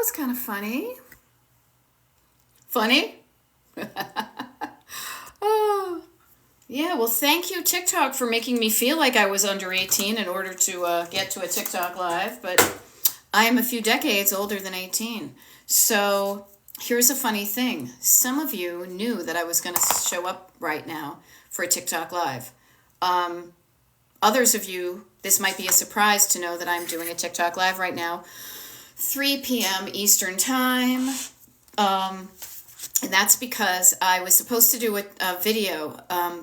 was kind of funny. Funny? Oh, yeah. Well, thank you, TikTok, for making me feel like I was under 18 in order to get to a TikTok live. But I am a few decades older than 18. So here's a funny thing. Some of you knew that I was going to show up right now for a TikTok live. Others of you, this might be a surprise to know that I'm doing a TikTok live right now, 3 p.m. Eastern Time. And that's because I was supposed to do a video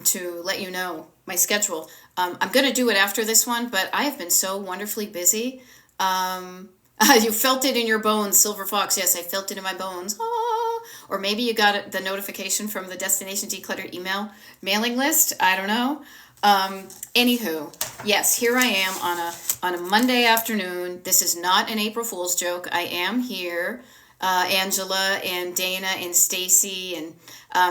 to let you know my schedule. I'm going to do it after this one, but I have been so wonderfully busy. You felt it in your bones, Silver Fox. Yes, I felt it in my bones. Ah. Or maybe you got the notification from the Destination Declutter email mailing list. I don't know. Anywho, yes, here I am on a Monday afternoon. This is not an April Fool's joke. I am here. Angela and Dana and Stacy and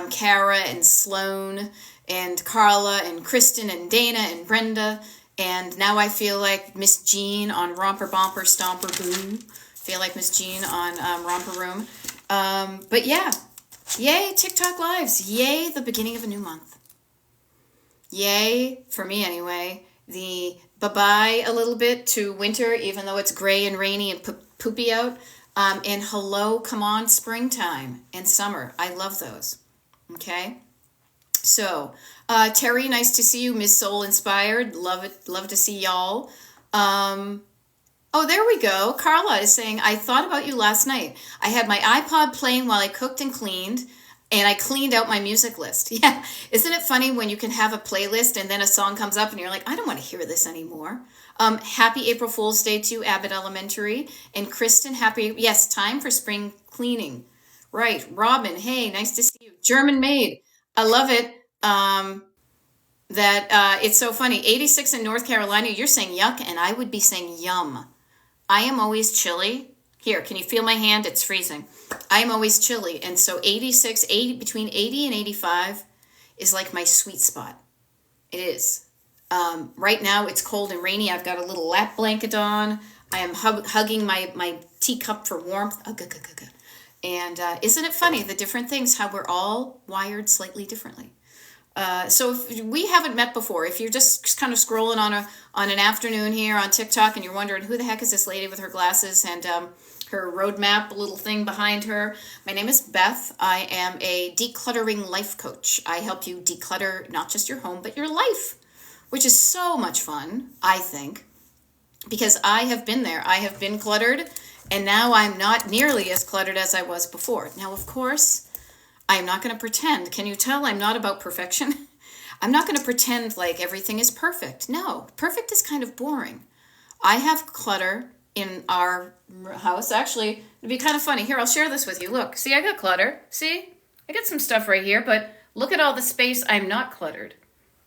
Kara and Sloan and Carla and Kristen and Dana and Brenda. And now I feel like Miss Jean on Romper Bomper Stomper Boo. Feel like Miss Jean on Romper Room. But yeah, yay TikTok lives. Yay the beginning of a new month. Yay, for me anyway, the bye-bye a little bit to winter, even though it's gray and rainy and poopy out. And hello, come on, springtime and summer. I love those. Okay? So, Terry, nice to see you. Miss Soul Inspired. Love it. Love to see y'all. Oh, there we go. Carla is saying, I thought about you last night. I had my iPod playing while I cooked and cleaned, and I cleaned out my music list. Yeah. Isn't it funny when you can have a playlist and then a song comes up and you're like, I don't want to hear this anymore. Happy April Fool's Day to Abbott Elementary. And Kristen, yes, time for spring cleaning. Right. Robin, hey, nice to see you. German Maid. I love it. It's so funny. 86 in North Carolina, you're saying yuck, and I would be saying yum. I am always chilly. Here, can you feel my hand? It's freezing. I am always chilly. And so 86, 80, between 80 and 85 is like my sweet spot. It is. Right now it's cold and rainy. I've got a little lap blanket on. I am hugging my teacup for warmth. And isn't it funny, the different things, how we're all wired slightly differently. So if we haven't met before, if you're just kind of scrolling on an afternoon here on TikTok and you're wondering who the heck is this lady with her glasses and her roadmap little thing behind her, my name is Beth. I am a decluttering life coach. I help you declutter not just your home, but your life, which is so much fun, I think, because I have been there. I have been cluttered, and now I'm not nearly as cluttered as I was before. Now, of course, I'm not going to pretend. Can you tell I'm not about perfection? I'm not going to pretend like everything is perfect. No, perfect is kind of boring. I have clutter in our house. Actually, it'd be kind of funny. Here, I'll share this with you. Look, see, I got clutter. See, I got some stuff right here, but look at all the space I'm not cluttered,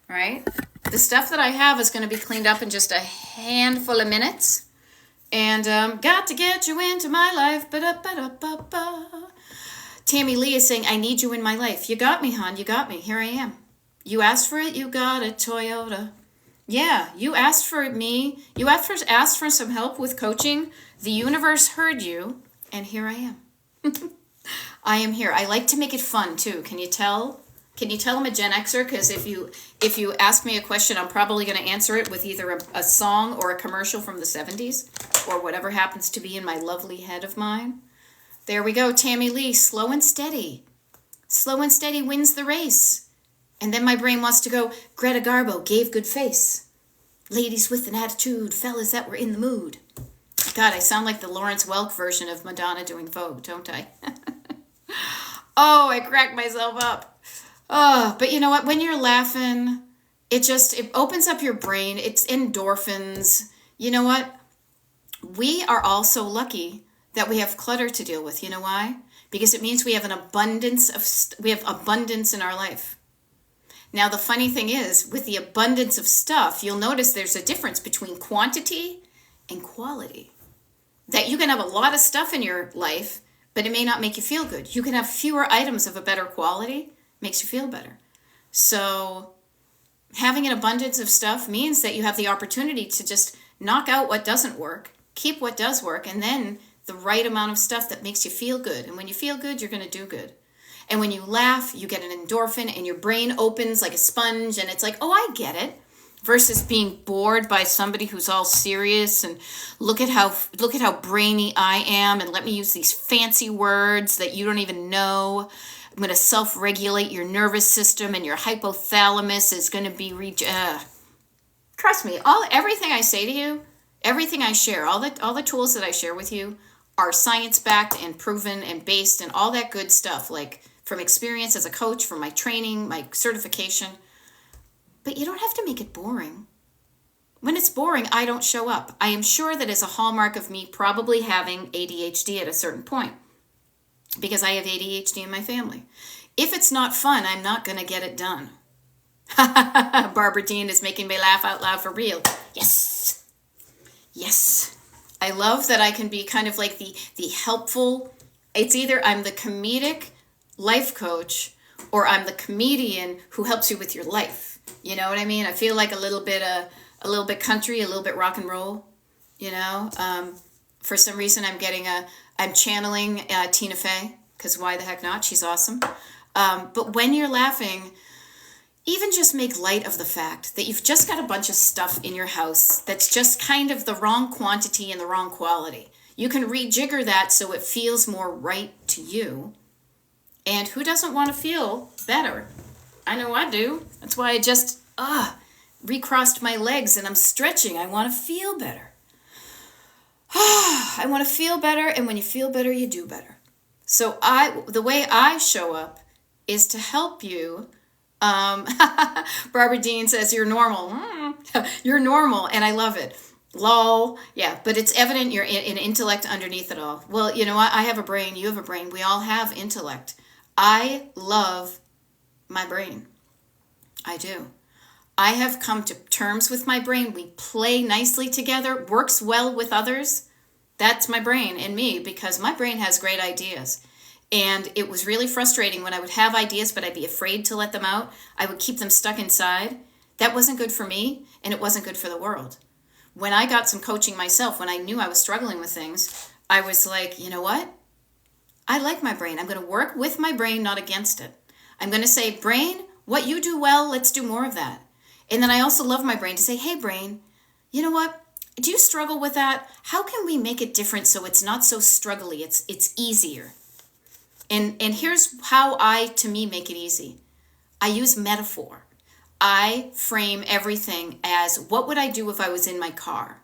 right? The stuff that I have is going to be cleaned up in just a handful of minutes. And got to get you into my life. Ba-da-ba-da-ba-ba. Tammy Lee is saying, I need you in my life. You got me, hon. You got me. Here I am. You asked for it. You got it, Toyota. Yeah, you asked for me. You asked for some help with coaching. The universe heard you. And here I am. I am here. I like to make it fun, too. Can you tell? Can you tell I'm a Gen Xer? Because if you ask me a question, I'm probably going to answer it with either a song or a commercial from the 70s or whatever happens to be in my lovely head of mine. There we go. Tammy Lee, slow and steady. Slow and steady wins the race. And then my brain wants to go, Greta Garbo gave good face. Ladies with an attitude, fellas that were in the mood. God, I sound like the Lawrence Welk version of Madonna doing Vogue, don't I? Oh, I cracked myself up. Oh, but you know what? When you're laughing, it opens up your brain. It's endorphins. You know what? We are all so lucky that we have clutter to deal with. You know why? Because it means we have an abundance we have abundance in our life. Now, the funny thing is, with the abundance of stuff, you'll notice there's a difference between quantity and quality. That you can have a lot of stuff in your life, but it may not make you feel good. You can have fewer items of a better quality, makes you feel better. So having an abundance of stuff means that you have the opportunity to just knock out what doesn't work, keep what does work, and then the right amount of stuff that makes you feel good. And when you feel good, you're going to do good. And when you laugh, you get an endorphin and your brain opens like a sponge and it's like, oh, I get it. Versus being bored by somebody who's all serious and look at how brainy I am and let me use these fancy words that you don't even know. I'm going to self-regulate your nervous system and your hypothalamus is going to be trust me, everything I say to you, everything I share, all the tools that I share with you are science-backed and proven and based and all that good stuff, like from experience as a coach, from my training, my certification. But you don't have to make it boring. When it's boring, I don't show up. I am sure that is a hallmark of me probably having ADHD at a certain point because I have ADHD in my family. If it's not fun, I'm not going to get it done. Barbara Dean is making me laugh out loud for real. Yes. Yes. I love that I can be kind of like the helpful. It's either I'm the comedic life coach or I'm the comedian who helps you with your life. You know what I mean? I feel like a little bit country, a little bit rock and roll, you know? For some reason I'm channeling Tina Fey, because why the heck not? She's awesome. But when you're laughing, even just make light of the fact that you've just got a bunch of stuff in your house that's just kind of the wrong quantity and the wrong quality. You can rejigger that so it feels more right to you. And who doesn't want to feel better? I know I do. That's why I just recrossed my legs and I'm stretching. I want to feel better. I want to feel better, and when you feel better, you do better. So the way I show up is to help you. Barbara Dean says, you're normal. You're normal, and I love it. Lol. Yeah, but it's evident you're in intellect underneath it all. Well, you know what? I have a brain. You have a brain. We all have intellect. I love my brain. I do. I have come to terms with my brain. We play nicely together, works well with others. That's my brain and me, because my brain has great ideas. And it was really frustrating when I would have ideas, but I'd be afraid to let them out. I would keep them stuck inside. That wasn't good for me, and it wasn't good for the world. When I got some coaching myself, when I knew I was struggling with things, I was like, you know what? I like my brain. I'm going to work with my brain, not against it. I'm going to say, brain, what you do well, let's do more of that. And then I also love my brain to say, hey, brain, you know what? Do you struggle with that? How can we make it different so it's not so struggly? It's easier. And here's how to me, make it easy. I use metaphor. I frame everything as, what would I do if I was in my car?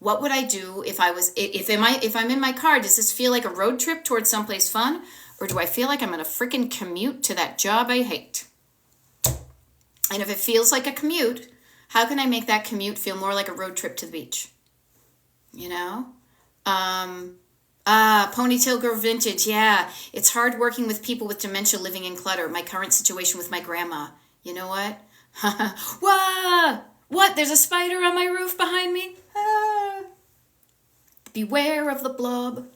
What would I do if I'm in my car? Does this feel like a road trip towards someplace fun? Or do I feel like I'm going to freaking commute to that job I hate? And if it feels like a commute, how can I make that commute feel more like a road trip to the beach? You know? Ponytail Girl Vintage. Yeah, it's hard working with people with dementia living in clutter. My current situation with my grandma. You know what? Whoa! What? There's a spider on my roof behind me? Beware of the blob.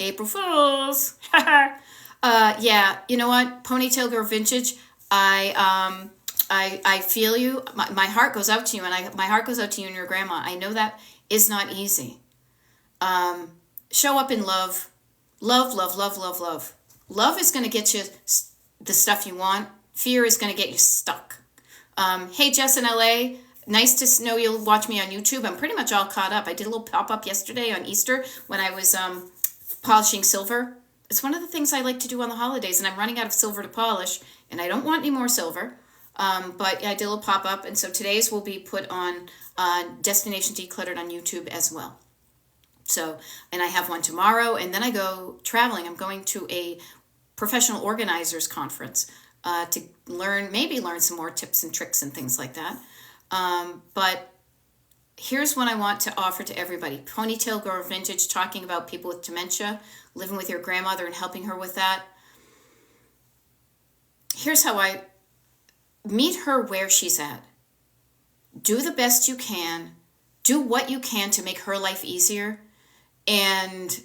April Fools. Yeah, you know what? Ponytail Girl Vintage. I feel you. My heart goes out to you, and my heart goes out to you and your grandma. I know that is not easy. Show up in love. Love, love, love, love, love. Love is going to get you the stuff you want. Fear is going to get you stuck. Hey, Jess in LA. Nice to know you'll watch me on YouTube. I'm pretty much all caught up. I did a little pop-up yesterday on Easter when I was polishing silver. It's one of the things I like to do on the holidays, and I'm running out of silver to polish, and I don't want any more silver. But I did a little pop-up, and so today's will be put on Destination Decluttered on YouTube as well. So, and I have one tomorrow, and then I go traveling. I'm going to a professional organizers conference to maybe learn some more tips and tricks and things like that. But here's what I want to offer to everybody. Ponytail Girl Vintage, talking about people with dementia, living with your grandmother and helping her with that. Here's how I meet her where she's at. Do the best you can. Do what you can to make her life easier. And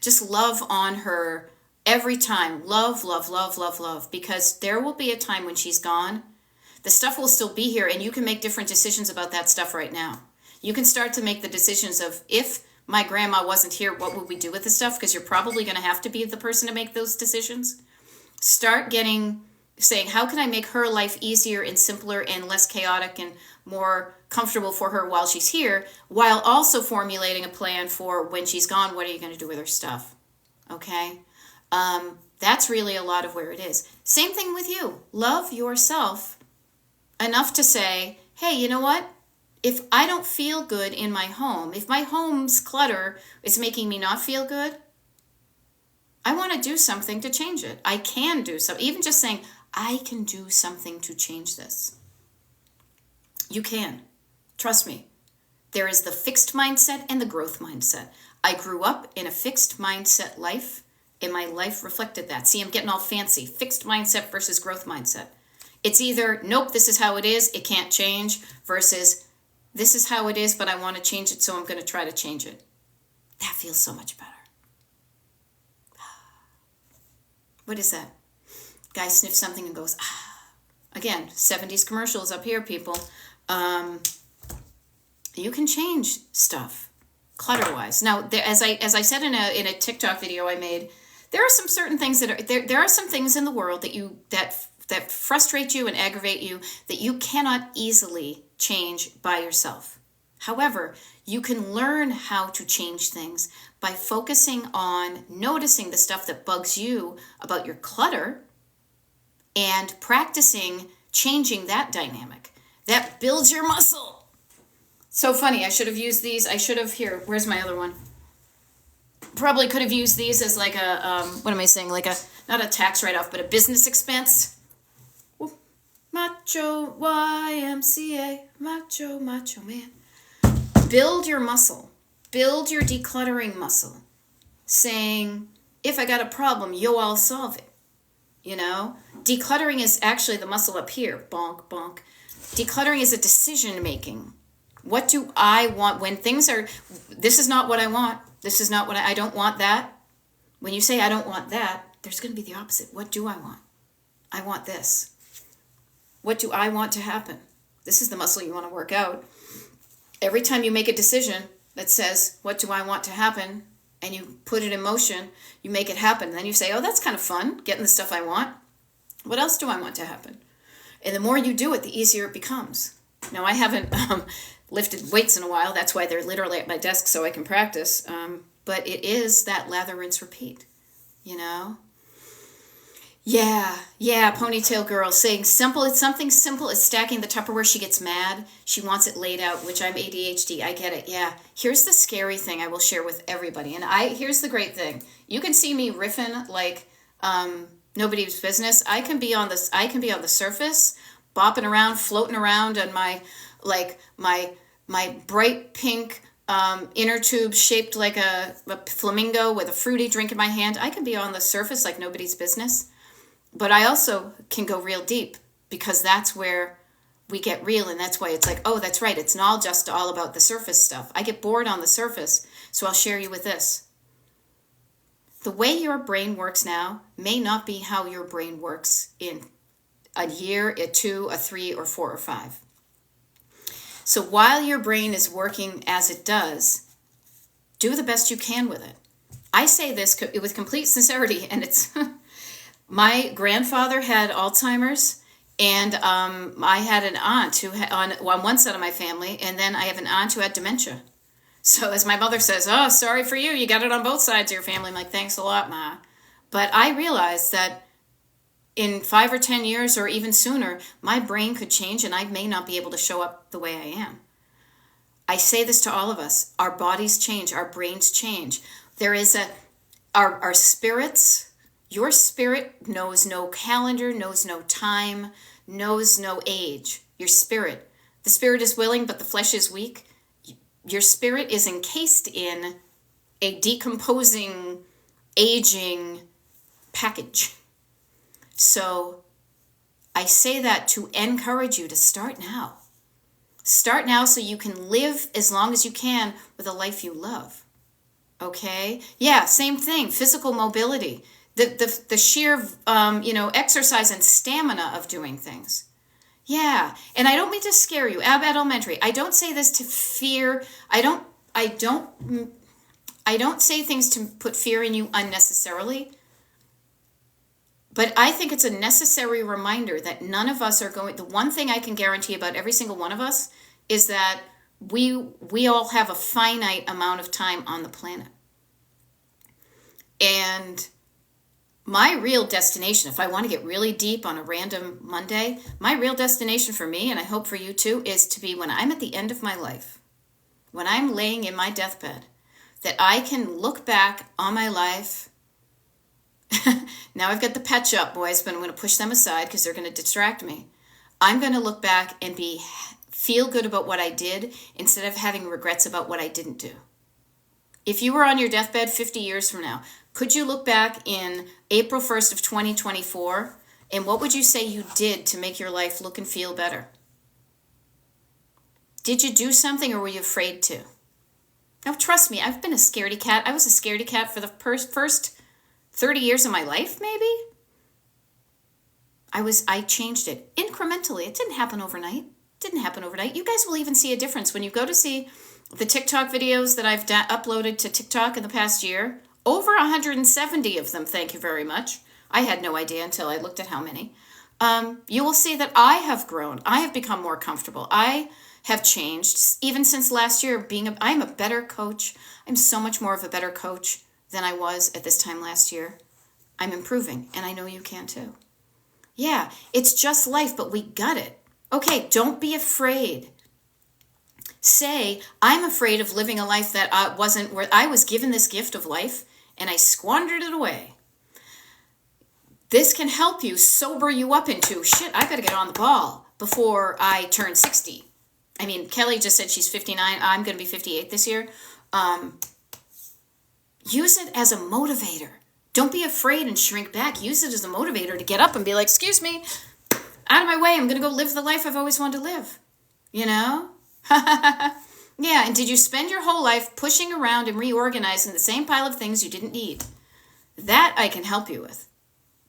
just love on her every time. Love, love, love, love, love. Because there will be a time when she's gone. The stuff will still be here, and you can make different decisions about that stuff right now. You can start to make the decisions of, if my grandma wasn't here, what would we do with this stuff? Because you're probably going to have to be the person to make those decisions. Start saying, how can I make her life easier and simpler and less chaotic and more comfortable for her while she's here, while also formulating a plan for when she's gone, what are you going to do with her stuff? Okay? That's really a lot of where it is. Same thing with you. Love yourself enough to say, hey, you know what? If I don't feel good in my home, if my home's clutter is making me not feel good, I want to do something to change it. I can do something. Even just saying, I can do something to change this. You can. Trust me. There is the fixed mindset and the growth mindset. I grew up in a fixed mindset life, and my life reflected that. See, I'm getting all fancy. Fixed mindset versus growth mindset. It's either, nope, this is how it is, it can't change, versus this is how it is, but I want to change it, so I'm going to try to change it. That feels so much better. What is that? Guy sniffs something and goes, ah. Again, 70s commercials up here, people. You can change stuff clutter-wise. Now, as I said in a TikTok video I made, there are some certain things that are there are some things in the world that frustrate you and aggravate you that you cannot easily change by yourself. However, you can learn how to change things by focusing on noticing the stuff that bugs you about your clutter and practicing changing that dynamic. That builds your muscle. So funny, I should have used these. Here, where's my other one? Probably could have used these as like a, what am I saying? Like not a tax write-off, but a business expense. Ooh. Macho YMCA, macho man. Build your muscle. Build your decluttering muscle. Saying, if I got a problem, I'll solve it. You know? Decluttering is actually the muscle up here. Bonk, bonk. Decluttering is a decision making. What do I want when things are, this is not what I want. This is not what I don't want that. When you say I don't want that, there's going to be the opposite. What do I want? I want this. What do I want to happen? This is the muscle you want to work out. Every time you make a decision that says, what do I want to happen? And you put it in motion, you make it happen. Then you say, oh, that's kind of fun, getting the stuff I want. What else do I want to happen? And the more you do it, the easier it becomes. Now, I haven't lifted weights in a while. That's why they're literally at my desk so I can practice. But it is that lather, rinse, repeat, you know? Yeah, ponytail girl saying simple. It's something simple as stacking the Tupperware. She gets mad. She wants it laid out, which I'm ADHD. I get it. Yeah. Here's the scary thing I will share with everybody. And here's the great thing. You can see me riffing like nobody's business. I can be on the surface, bopping around, floating around on my bright pink inner tube shaped like a flamingo with a fruity drink in my hand. I can be on the surface like nobody's business. But I also can go real deep because that's where we get real. And that's why it's like, oh, that's right. It's not just all about the surface stuff. I get bored on the surface. So I'll share you with this. The way your brain works now may not be how your brain works in a year, a 2, a 3, or 4, or 5. So while your brain is working as it does, do the best you can with it. I say this with complete sincerity, and it's... My grandfather had Alzheimer's, and I had an aunt who had, on one side of my family, and then I have an aunt who had dementia. So as my mother says, oh, sorry for you. You got it on both sides of your family. I'm like, thanks a lot, Ma. But I realized that in 5 or 10 years or even sooner, my brain could change, and I may not be able to show up the way I am. I say this to all of us. Our bodies change. Our brains change. There is our spirits... Your spirit knows no calendar, knows no time, knows no age. Your spirit. The spirit is willing, but the flesh is weak. Your spirit is encased in a decomposing, aging package. So I say that to encourage you to start now. Start now so you can live as long as you can with a life you love. Okay? Yeah, same thing. Physical mobility. The sheer, exercise and stamina of doing things. Yeah. And I don't mean to scare you. Ab Elementary. I don't say this to fear. I don't I don't say things to put fear in you unnecessarily, but I think it's a necessary reminder that none of us are going, the one thing I can guarantee about every single one of us is that we all have a finite amount of time on the planet. And my real destination, if I want to get really deep on a random Monday, my real destination for me, and I hope for you too, is to be when I'm at the end of my life, when I'm laying in my deathbed, that I can look back on my life. Now I've got the pet shop boys, but I'm going to push them aside because they're going to distract me. I'm going to look back and feel good about what I did instead of having regrets about what I didn't do. If you were on your deathbed 50 years from now, could you look back in April 1st of 2024 and what would you say you did to make your life look and feel better? Did you do something or were you afraid to? Now, trust me, I've been a scaredy cat. I was a scaredy cat for the first 30 years of my life, maybe. I changed it incrementally. It didn't happen overnight. You guys will even see a difference when you go to see the TikTok videos that I've uploaded to TikTok in the past year. Over 170 of them, thank you very much. I had no idea until I looked at how many. You will see that I have grown. I have become more comfortable. I have changed even since last year. I'm a better coach. I'm so much more of a better coach than I was at this time last year. I'm improving, and I know you can too. Yeah, it's just life, but we got it. Okay, don't be afraid. Say, I'm afraid of living a life that wasn't where I was given this gift of life, and I squandered it away. This can help you sober you up into, shit, I gotta get on the ball before I turn 60. I mean, Kelly just said she's 59. I'm going to be 58 this year. Use it as a motivator. Don't be afraid and shrink back. Use it as a motivator to get up and be like, excuse me, out of my way. I'm going to go live the life I've always wanted to live. You know? Yeah, and did you spend your whole life pushing around and reorganizing the same pile of things you didn't need? That I can help you with.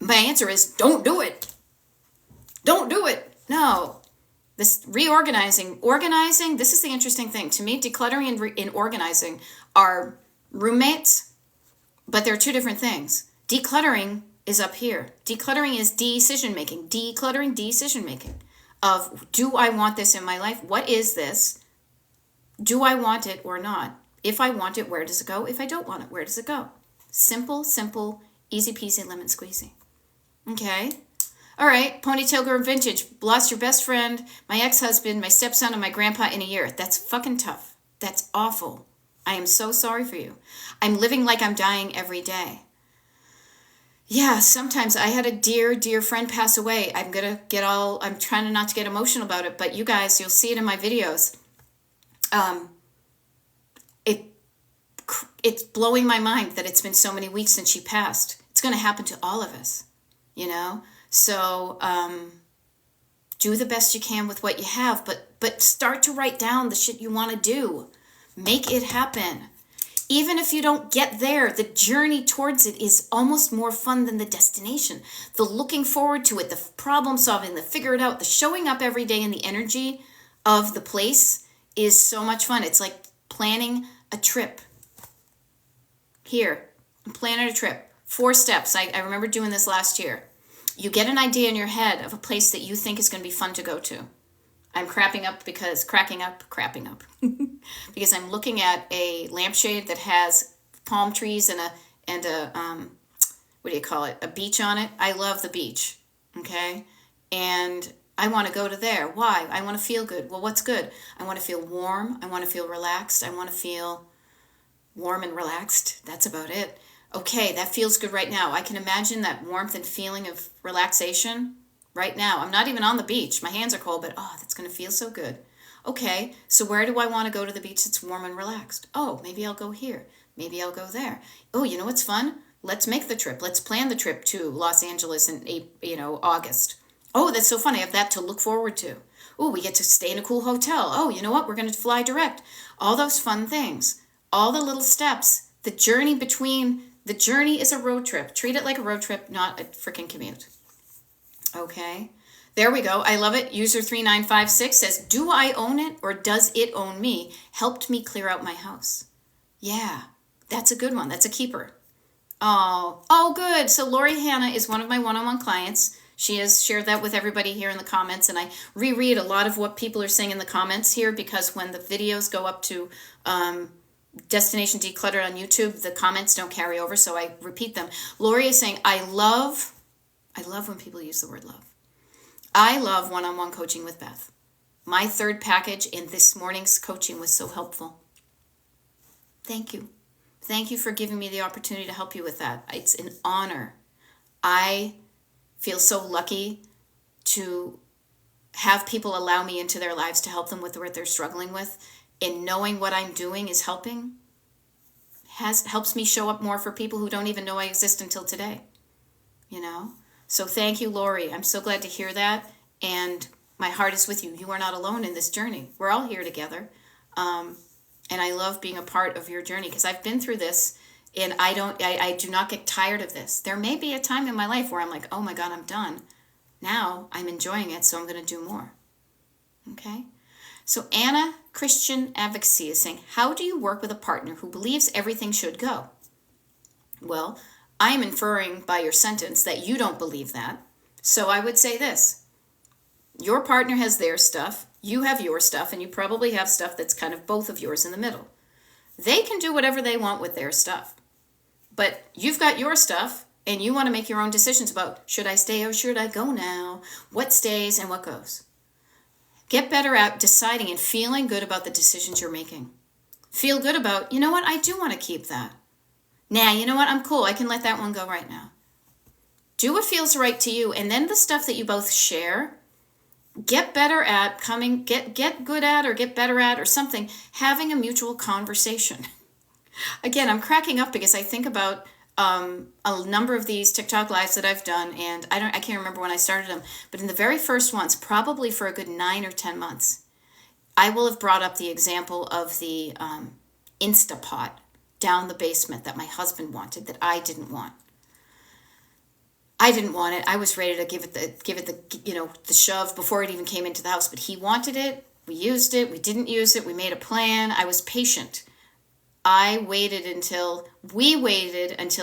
My answer is don't do it. Don't do it. No. This organizing, this is the interesting thing. To me, decluttering and organizing are roommates, but they're two different things. Decluttering is up here. Decluttering is decision-making. Decluttering, decision-making of, do I want this in my life? What is this? Do I want it or not? If I want it, where does it go? If I don't want it, where does it go? Simple, easy peasy, lemon squeezy. Okay? All right, Ponytail Girl Vintage, lost your best friend, my ex-husband, my stepson, and my grandpa in a year. That's fucking tough. That's awful. I am so sorry for you. I'm living like I'm dying every day. Yeah, sometimes I had a dear, dear friend pass away. I'm trying not to get emotional about it, but you guys, you'll see it in my videos. It's blowing my mind that it's been so many weeks since she passed. It's going to happen to all of us, you know? So do the best you can with what you have, but start to write down the shit you want to do. Make it happen. Even if you don't get there, the journey towards it is almost more fun than the destination. The looking forward to it, the problem solving, the figure it out, the showing up every day in the energy of the place is so much fun. It's like planning a trip. Here, I'm planning a trip. 4 steps. I remember doing this last year. You get an idea in your head of a place that you think is going to be fun to go to. I'm cracking up because I'm looking at a lampshade that has palm trees and a what do you call it? A beach on it. I love the beach. Okay. And I want to go to there. Why? I want to feel good. Well, what's good? I want to feel warm. I want to feel relaxed. I want to feel warm and relaxed. That's about it. Okay, that feels good right now. I can imagine that warmth and feeling of relaxation right now. I'm not even on the beach. My hands are cold, but that's going to feel so good. Okay, so where do I want to go to the beach that's warm and relaxed? Oh, maybe I'll go here. Maybe I'll go there. Oh, you know what's fun? Let's make the trip. Let's plan the trip to Los Angeles in August. Oh, that's so fun. I have that to look forward to. Oh, we get to stay in a cool hotel. Oh, you know what? We're going to fly direct. All those fun things. All the little steps. The journey is a road trip. Treat it like a road trip, not a freaking commute. Okay. There we go. I love it. User 3956 says, do I own it or does it own me? Helped me clear out my house. Yeah. That's a good one. That's a keeper. Oh, good. So Lori Hanna is one of my one-on-one clients. She has shared that with everybody here in the comments, and I reread a lot of what people are saying in the comments here because when the videos go up to Destination Decluttered on YouTube, the comments don't carry over, so I repeat them. Lori is saying, I love when people use the word love. I love one-on-one coaching with Beth. My third package in this morning's coaching was so helpful. Thank you. Thank you for giving me the opportunity to help you with that. It's an honor. I feel so lucky to have people allow me into their lives to help them with what they're struggling with. And knowing what I'm doing is helping helps me show up more for people who don't even know I exist until today. You know? So thank you, Lori. I'm so glad to hear that. And my heart is with you. You are not alone in this journey. We're all here together. And I love being a part of your journey because I've been through this and I do not get tired of this. There may be a time in my life where I'm like, oh my God, I'm done. Now I'm enjoying it, so I'm going to do more. Okay? So Anna Christian Advocacy is saying, how do you work with a partner who believes everything should go? Well, I am inferring by your sentence that you don't believe that. So I would say this. Your partner has their stuff. You have your stuff, and you probably have stuff that's kind of both of yours in the middle. They can do whatever they want with their stuff. But you've got your stuff, and you want to make your own decisions about, should I stay or should I go now? What stays and what goes? Get better at deciding and feeling good about the decisions you're making. Feel good about, you know what, I do want to keep that. Nah, you know what, I'm cool. I can let that one go right now. Do what feels right to you, and then the stuff that you both share, get better at get good at or get better at or something, having a mutual conversation. Again, I'm cracking up because I think about a number of these TikTok lives that I've done, and I can't remember when I started them, but in the very first ones, probably for a good 9 or 10 months, I will have brought up the example of the Instapot down the basement that my husband wanted that I didn't want. I didn't want it. I was ready to give it the shove before it even came into the house. But he wanted it. We used it. We didn't use it. We made a plan. I was patient. We waited until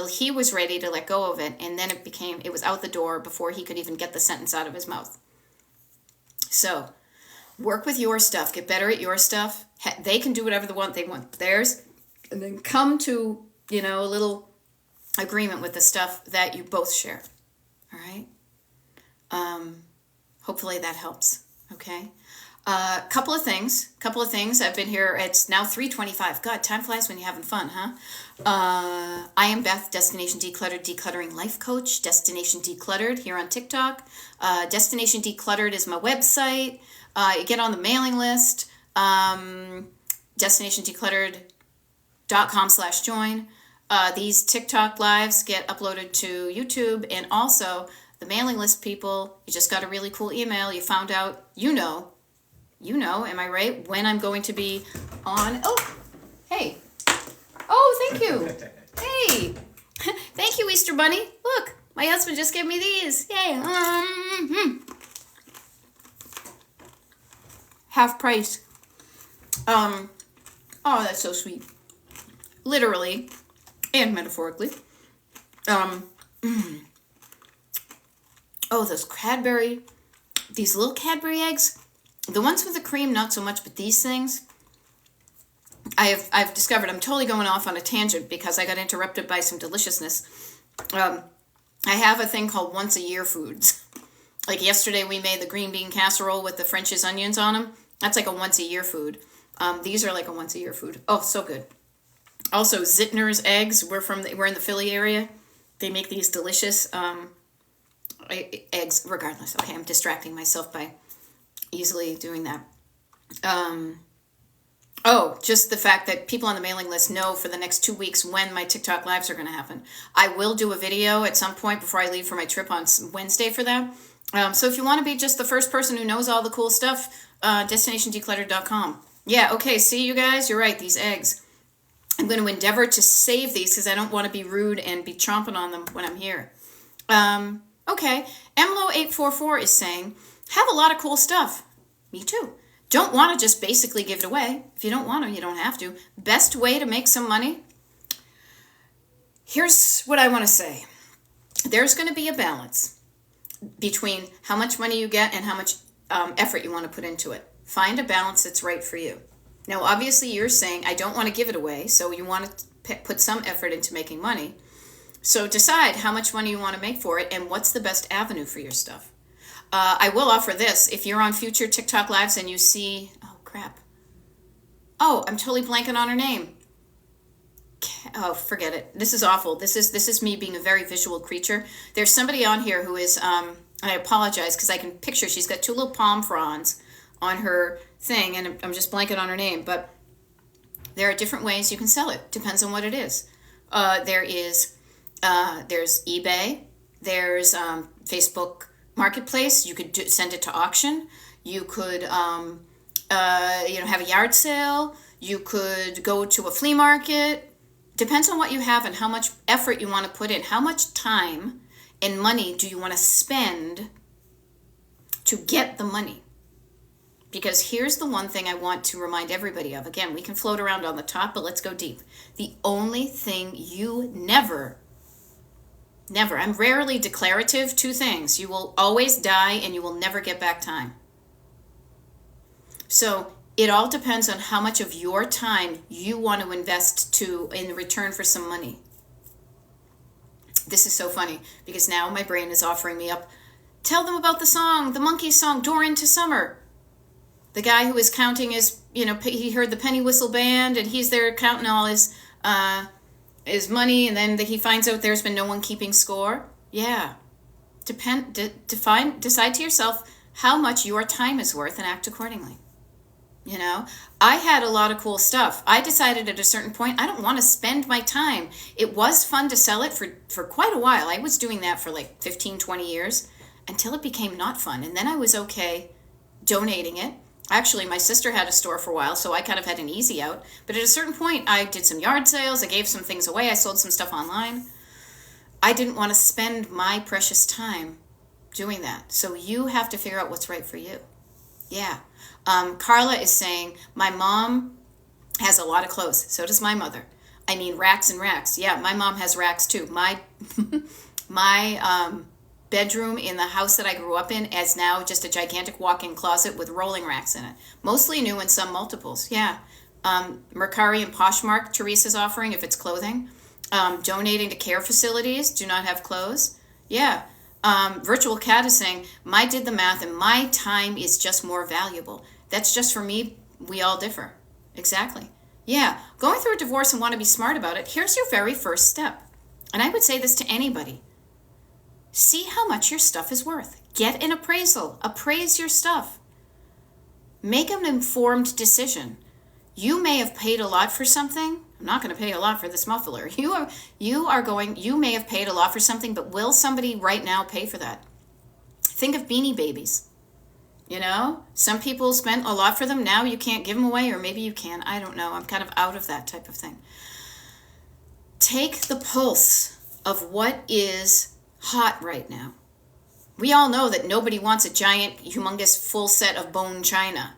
he was ready to let go of it. And then it was out the door before he could even get the sentence out of his mouth. So work with your stuff. Get better at your stuff. They can do whatever they want theirs. And then come to, a little agreement with the stuff that you both share. All right. Hopefully that helps. Okay. Couple of things. I've been here. It's now 3:25. God, time flies when you're having fun, huh? I am Beth, Destination Decluttered, Decluttering Life Coach. Destination Decluttered here on TikTok. Destination Decluttered is my website. You get on the mailing list. DestinationDecluttered.com/join. These TikTok lives get uploaded to YouTube, and also the mailing list people, you just got a really cool email. You found out, am I right? When I'm going to be on. Oh, hey. Oh, thank you. Hey. Thank you, Easter Bunny. Look, my husband just gave me these. Yay. Half price. Oh, that's so sweet. Literally. And metaphorically. These little Cadbury eggs, the ones with the cream, not so much, but these things, I've discovered, I'm totally going off on a tangent because I got interrupted by some deliciousness. I have a thing called once a year foods. Like yesterday we made the green bean casserole with the French's onions on them. That's like a once a year food. These are like a once a year food. Oh, so good. Also, Zittner's eggs. We're in the Philly area. They make these delicious eggs. Regardless, okay, I'm distracting myself by easily doing that. Just the fact that people on the mailing list know for the next 2 weeks when my TikTok lives are going to happen. I will do a video at some point before I leave for my trip on Wednesday for that. So if you want to be just the first person who knows all the cool stuff, DestinationDecluttered.com. Yeah, okay. See, you guys, you're right. These eggs. I'm going to endeavor to save these because I don't want to be rude and be chomping on them when I'm here. Okay. Emlo844 is saying, have a lot of cool stuff. Me too. Don't want to just basically give it away. If you don't want to, you don't have to. Best way to make some money? Here's what I want to say. There's going to be a balance between how much money you get and how much effort you want to put into it. Find a balance that's right for you. Now, obviously, you're saying, I don't want to give it away, so you want to put some effort into making money. So decide how much money you want to make for it and what's the best avenue for your stuff. I will offer this. If you're on future TikTok lives and you see, oh, crap. Oh, I'm totally blanking on her name. Oh, forget it. This is awful. This is me being a very visual creature. There's somebody on here who is, I apologize because I can picture, she's got two little palm fronds on her thing, and I'm just blanking on her name, but there are different ways you can sell it. Depends on what it is. There's eBay. There's Facebook Marketplace. You could send it to auction. You could, have a yard sale. You could go to a flea market. Depends on what you have and how much effort you want to put in. How much time and money do you want to spend to get the money? Because here's the one thing I want to remind everybody of. Again, we can float around on the top, but let's go deep. The only thing you never, I'm rarely declarative, two things. You will always die and you will never get back time. So it all depends on how much of your time you want to invest in return for some money. This is so funny because now my brain is offering me up. Tell them about the song, the Monkees song, Door Into Summer. The guy who is counting his, he heard the penny whistle band and he's there counting all his money, and then he finds out there's been no one keeping score. Yeah. Decide to yourself how much your time is worth and act accordingly. I had a lot of cool stuff. I decided at a certain point, I don't want to spend my time. It was fun to sell it for quite a while. I was doing that for like 15, 20 years until it became not fun. And then I was okay donating it. Actually, my sister had a store for a while, so I kind of had an easy out. But at a certain point, I did some yard sales. I gave some things away. I sold some stuff online. I didn't want to spend my precious time doing that. So you have to figure out what's right for you. Yeah. Carla is saying, my mom has a lot of clothes. So does my mother. I mean, racks and racks. Yeah, my mom has racks too. My bedroom in the house that I grew up in is now just a gigantic walk-in closet with rolling racks in it. Mostly new and some multiples. Yeah. Mercari and Poshmark, Teresa's offering if it's clothing. Donating to care facilities, do not have clothes. Yeah. Virtual Cat is saying, I did the math and my time is just more valuable. That's just for me. We all differ. Exactly. Yeah. Going through a divorce and want to be smart about it. Here's your very first step. And I would say this to anybody. See how much your stuff is worth. Get an appraisal. Appraise your stuff. Make an informed decision. You may have paid a lot for something. I'm not going to pay a lot for this muffler. You may have paid a lot for something, but will somebody right now pay for that? Think of Beanie Babies. Some people spent a lot for them. Now you can't give them away, or maybe you can. I don't know. I'm kind of out of that type of thing. Take the pulse of what is hot right now. We all know that nobody wants a giant, humongous, full set of bone china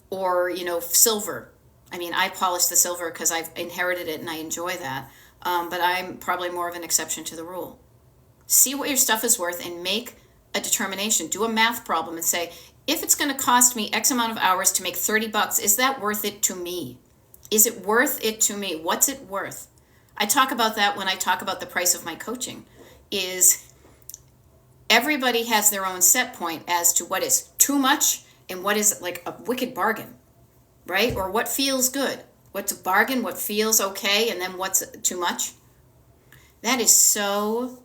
or, silver. I mean, I polish the silver because I've inherited it and I enjoy that. But I'm probably more of an exception to the rule. See what your stuff is worth and make a determination. Do a math problem and say, if it's going to cost me X amount of hours to make $30, is that worth it to me? Is it worth it to me? What's it worth? I talk about that when I talk about the price of my coaching. Is everybody has their own set point as to what is too much and what is like a wicked bargain, right? Or what feels good. What's a bargain, what feels okay, and then what's too much. That is so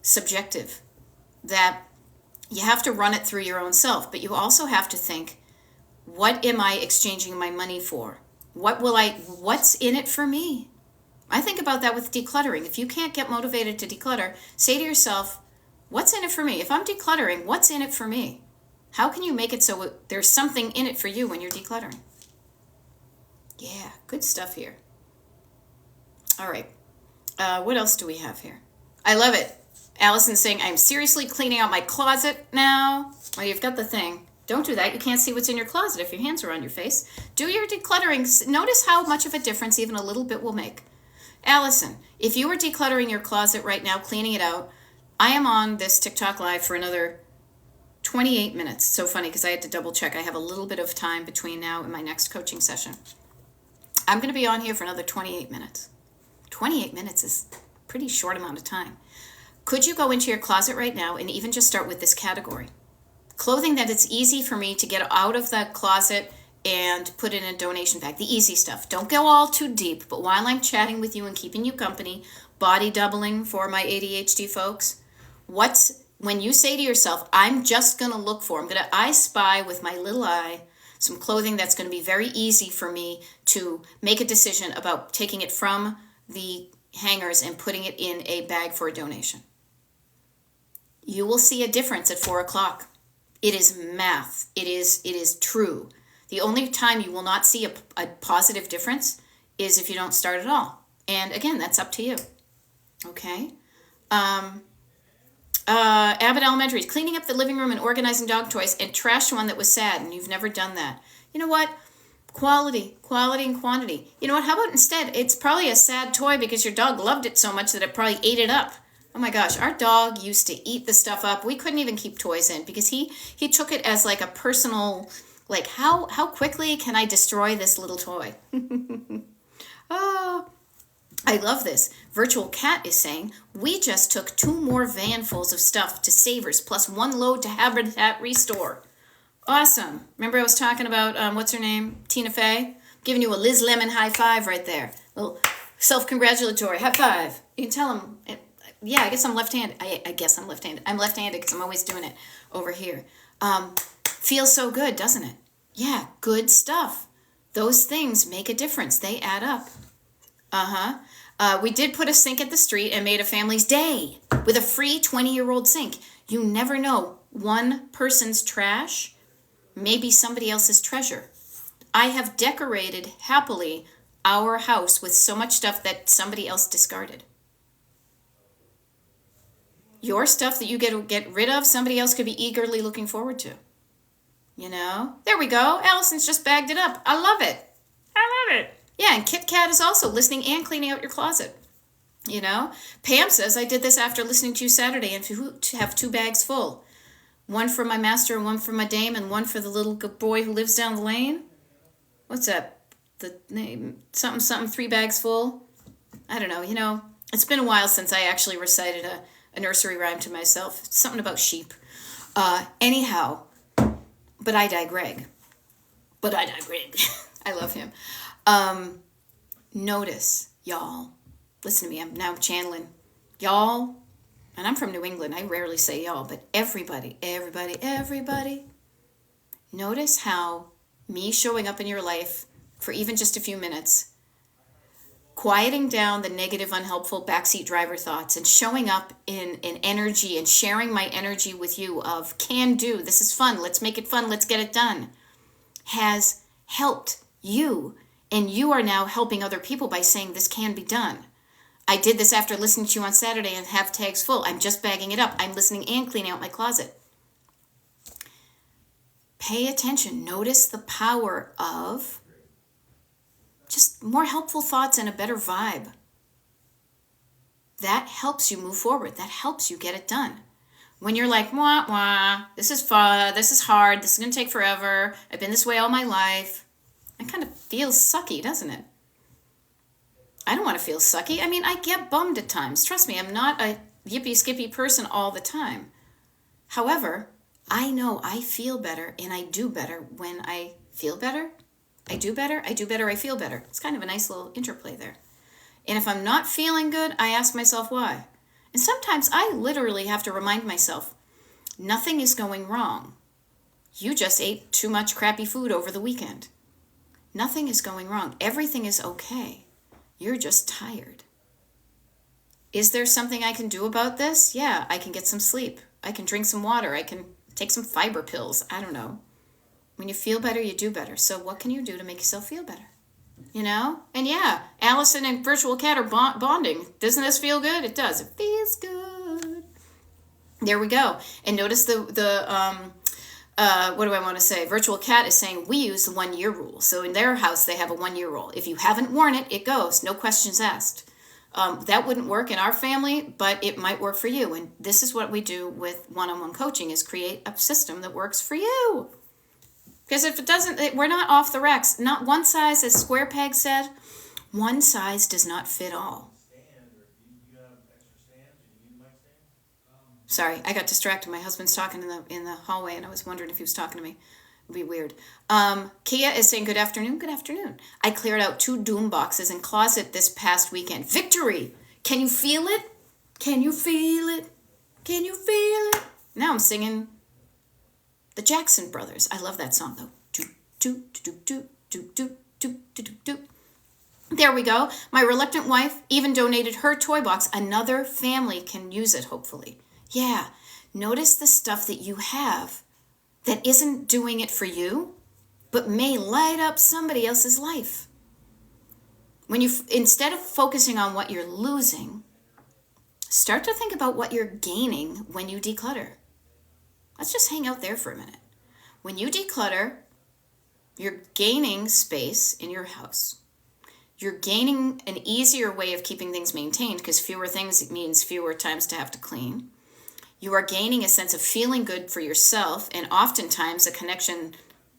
subjective that you have to run it through your own self, but you also have to think, what am I exchanging my money for? What's in it for me? I think about that with decluttering. If you can't get motivated to declutter, say to yourself, what's in it for me? If I'm decluttering, what's in it for me? How can you make it so there's something in it for you when you're decluttering? Yeah, good stuff here. All right. What else do we have here? I love it. Allison's saying, I'm seriously cleaning out my closet now. Well, you've got the thing. Don't do that. You can't see what's in your closet if your hands are on your face. Do your decluttering. Notice how much of a difference even a little bit will make. Allison, if you were decluttering your closet right now, cleaning it out, I am on this TikTok live for another 28 minutes. So funny because I had to double check. I have a little bit of time between now and my next coaching session. I'm going to be on here for another 28 minutes. 28 minutes is a pretty short amount of time. Could you go into your closet right now and even just start with this category? Clothing that it's easy for me to get out of that closet and put in a donation bag. The easy stuff. Don't go all too deep, but while I'm chatting with you and keeping you company, body doubling for my ADHD folks, when you say to yourself, I'm just going to look for, I spy with my little eye some clothing that's going to be very easy for me to make a decision about taking it from the hangers and putting it in a bag for a donation. You will see a difference at 4 o'clock. It is math. It is true. The only time you will not see a positive difference is if you don't start at all. And again, that's up to you. Okay? Abbott Elementary is cleaning up the living room and organizing dog toys and trashed one that was sad, and you've never done that. You know what? Quality and quantity. You know what? How about instead, it's probably a sad toy because your dog loved it so much that it probably ate it up. Oh my gosh, our dog used to eat the stuff up. We couldn't even keep toys in because he took it as like a personal, like how quickly can I destroy this little toy? Oh, I love this. Virtual Cat is saying, we just took 2 more vanfuls of stuff to Savers plus 1 load to Habitat Restore. Awesome. Remember I was talking about, what's her name? Tina Fey? Giving you a Liz Lemon high five right there. Little self-congratulatory high five. You can tell him, yeah, I guess I'm left-handed. I guess I'm left-handed. I'm left-handed because I'm always doing it over here. Feels so good, doesn't it? Yeah, good stuff. Those things make a difference. They add up. We did put a sink at the street and made a family's day with a free 20-year-old sink. You never know. One person's trash may be somebody else's treasure. I have decorated happily our house with so much stuff that somebody else discarded. Your stuff that you get rid of, somebody else could be eagerly looking forward to. You know? There we go. Allison's just bagged it up. I love it. Yeah, and Kit Kat is also listening and cleaning out your closet. You know? Pam says, I did this after listening to you Saturday and to have 2 bags full. One for my master and one for my dame and one for the little boy who lives down the lane. What's that? The name? Something, 3 bags full? I don't know. You know, it's been a while since I actually recited a nursery rhyme to myself. Something about sheep. Anyhow, but I digress. I love him. Notice, y'all. Listen to me. I'm now channeling. Y'all, and I'm from New England. I rarely say y'all, but everybody. Notice how me showing up in your life for even just a few minutes, quieting down the negative, unhelpful backseat driver thoughts and showing up in energy and sharing my energy with you of can do, this is fun, let's make it fun, let's get it done, has helped you. And you are now helping other people by saying this can be done. I did this after listening to you on Saturday and have tags full. I'm just bagging it up. I'm listening and cleaning out my closet. Pay attention. Notice the power of just more helpful thoughts and a better vibe. That helps you move forward. That helps you get it done. When you're like, wah, wah, this is fun, this is hard, this is going to take forever, I've been this way all my life. It kind of feels sucky, doesn't it? I don't want to feel sucky. I mean, I get bummed at times. Trust me, I'm not a yippee-skippy person all the time. However, I know I feel better and I do better when I feel better. I do better, I feel better. It's kind of a nice little interplay there. And if I'm not feeling good, I ask myself why. And sometimes I literally have to remind myself, nothing is going wrong. You just ate too much crappy food over the weekend. Nothing is going wrong. Everything is okay. You're just tired. Is there something I can do about this? Yeah, I can get some sleep. I can drink some water. I can take some fiber pills. I don't know. When you feel better, you do better. So what can you do to make yourself feel better? You know? And yeah, Allison and Virtual Cat are bonding. Doesn't this feel good? It does. It feels good. There we go. And notice what do I want to say? Virtual Cat is saying we use the 1 year rule. So in their house, they have a 1 year rule. If you haven't worn it, it goes. No questions asked. That wouldn't work in our family, but it might work for you. And this is what we do with one-on-one coaching, is create a system that works for you. Because if it doesn't, we're not off the racks. Not one size, as Square Peg said, one size does not fit all. Sorry, I got distracted. My husband's talking in the hallway, and I was wondering if he was talking to me. It'd be weird. Kia is saying, good afternoon. Good afternoon. I cleared out 2 doom boxes in closet this past weekend. Victory! Can you feel it? Can you feel it? Can you feel it? Now I'm singing the Jackson Brothers. I love that song, though. Do, do, do, do, do, do, do, do, do, do. There we go. My reluctant wife even donated her toy box. Another family can use it, hopefully. Yeah. Notice the stuff that you have that isn't doing it for you, but may light up somebody else's life. When you, instead of focusing on what you're losing, start to think about what you're gaining when you declutter. Let's just hang out there for a minute. When you declutter, you're gaining space in your house. You're gaining an easier way of keeping things maintained, because fewer things means fewer times to have to clean. You are gaining a sense of feeling good for yourself, and oftentimes a connection